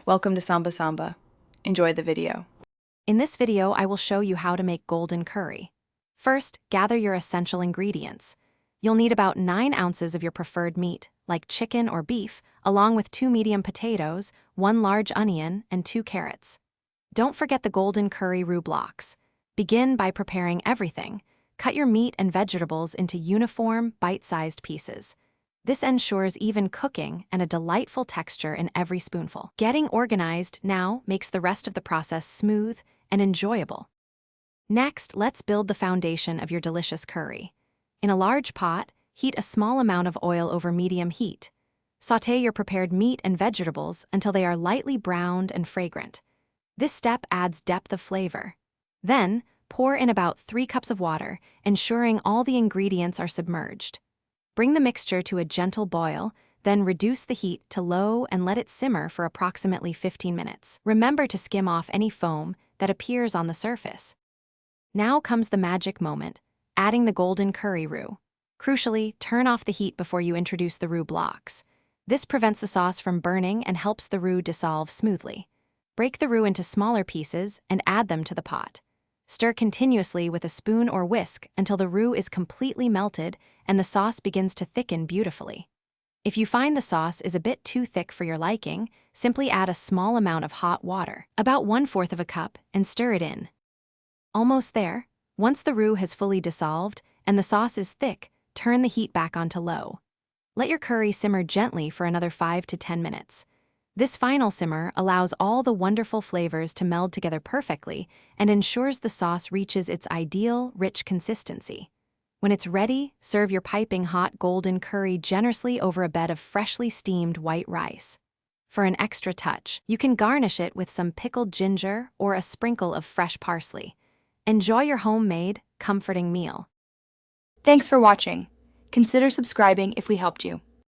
Welcome to Samba Samba. Enjoy the video. In this video, I will show you how to make golden curry. First, gather your essential ingredients. You'll need about 9 ounces of your preferred meat, like chicken or beef, along with 2 medium potatoes, 1 large onion, and 2 carrots. Don't forget the golden curry roux blocks. Begin by preparing everything. Cut your meat and vegetables into uniform, bite-sized pieces. This ensures even cooking and a delightful texture in every spoonful. Getting organized now makes the rest of the process smooth and enjoyable. Next, let's build the foundation of your delicious curry. In a large pot, heat a small amount of oil over medium heat. Sauté your prepared meat and vegetables until they are lightly browned and fragrant. This step adds depth of flavor. Then, pour in about 3 cups of water, ensuring all the ingredients are submerged. Bring the mixture to a gentle boil, then reduce the heat to low and let it simmer for approximately 15 minutes. Remember to skim off any foam that appears on the surface. Now comes the magic moment, adding the golden curry roux. Crucially, turn off the heat before you introduce the roux blocks. This prevents the sauce from burning and helps the roux dissolve smoothly. Break the roux into smaller pieces and add them to the pot. Stir continuously with a spoon or whisk until the roux is completely melted and the sauce begins to thicken beautifully. If you find the sauce is a bit too thick for your liking, simply add a small amount of hot water, about 1/4 of a cup, and stir it in. Almost there. Once the roux has fully dissolved and the sauce is thick, turn the heat back onto low. Let your curry simmer gently for another 5 to 10 minutes. This final simmer allows all the wonderful flavors to meld together perfectly and ensures the sauce reaches its ideal, rich consistency. When it's ready, serve your piping hot golden curry generously over a bed of freshly steamed white rice. For an extra touch, you can garnish it with some pickled ginger or a sprinkle of fresh parsley. Enjoy your homemade, comforting meal. Thanks for watching. Consider subscribing if we helped you.